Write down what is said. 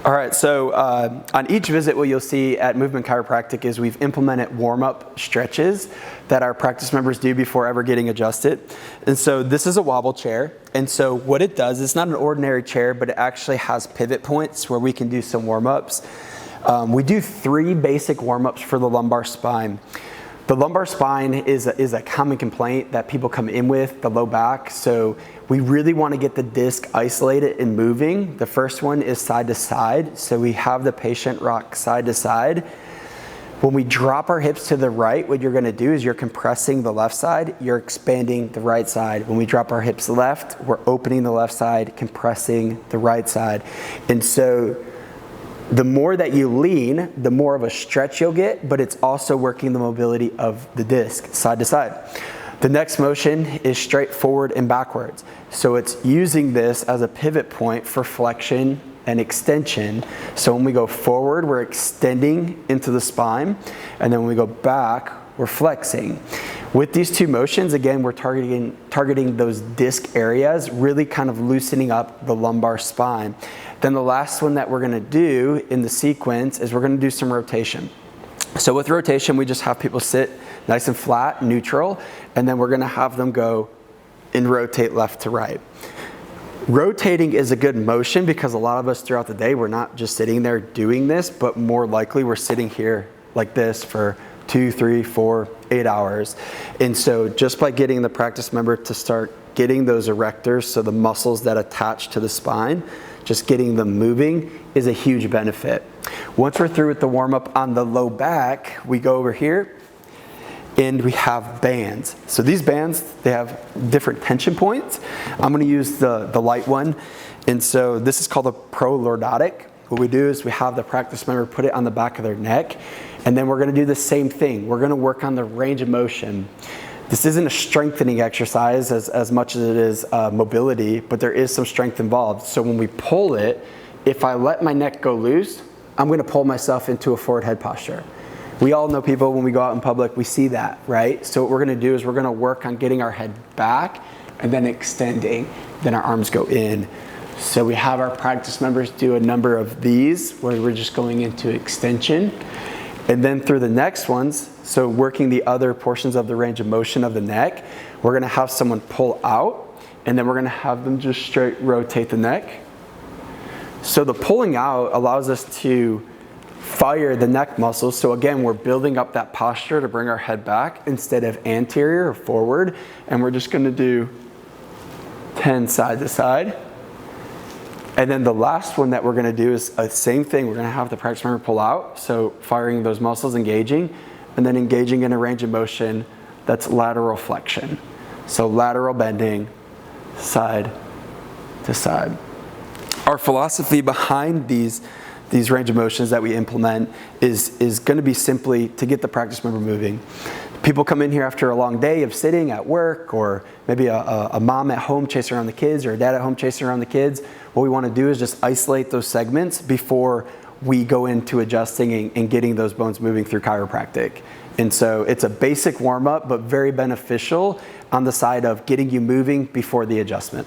All right, so on each visit, what you'll see at Movement Chiropractic is we've implemented warm-up stretches that our practice members do before ever getting adjusted. And so this is a wobble chair. And so what it does, it's not an ordinary chair, but it actually has pivot points where we can do some warm-ups. We do 3 basic warm-ups for the lumbar spine. The lumbar spine is a common complaint that people come in with, the low back. So we really want to get the disc isolated and moving. The first one is side to side. So we have the patient rock side to side. When we drop our hips to the right, what you're going to do is you're compressing the left side, you're expanding the right side. When we drop our hips left, we're opening the left side, compressing the right side. And so the more that you lean, the more of a stretch you'll get, but it's also working the mobility of the disc side to side. The next motion is straight forward and backwards. So it's using this as a pivot point for flexion and extension. So when we go forward, we're extending into the spine, and then when we go back, we're flexing. With these 2 motions, again, we're targeting those disc areas, really kind of loosening up the lumbar spine. Then the last one that we're gonna do in the sequence is we're gonna do some rotation. So with rotation, we just have people sit nice and flat, neutral, and then we're gonna have them go and rotate left to right. Rotating is a good motion because a lot of us throughout the day, we're not just sitting there doing this, but more likely we're sitting here like this for 2, 3, 4, 8 hours. And so just by getting the practice member to start getting those erectors, so the muscles that attach to the spine, just getting them moving is a huge benefit. Once we're through with the warm-up on the low back, we go over here and we have bands. So these bands, they have different tension points. I'm gonna use the light one. And so this is called a pro lordotic. What we do is we have the practice member put it on the back of their neck, and then we're gonna do the same thing. We're gonna work on the range of motion. This isn't a strengthening exercise as much as it is mobility, but there is some strength involved. So when we pull it, if I let my neck go loose, I'm gonna pull myself into a forward head posture. We all know people when we go out in public, we see that, right? So what we're gonna do is we're gonna work on getting our head back and then extending, then our arms go in. So we have our practice members do a number of these where we're just going into extension. And then through the next ones, so working the other portions of the range of motion of the neck, we're gonna have someone pull out, and then we're gonna have them just straight rotate the neck. So the pulling out allows us to fire the neck muscles. So again, we're building up that posture to bring our head back instead of anterior or forward. And we're just gonna do 10 side to side. And then the last one that we're gonna do is the same thing. We're gonna have the practice member pull out, so firing those muscles, engaging, and then engaging in a range of motion that's lateral flexion. So lateral bending, side to side. Our philosophy behind these range of motions that we implement is gonna be simply to get the practice member moving. People come in here after a long day of sitting at work, or maybe a mom at home chasing around the kids, or a dad at home chasing around the kids. What we want to do is just isolate those segments before we go into adjusting and getting those bones moving through chiropractic. And so it's a basic warm-up, but very beneficial on the side of getting you moving before the adjustment.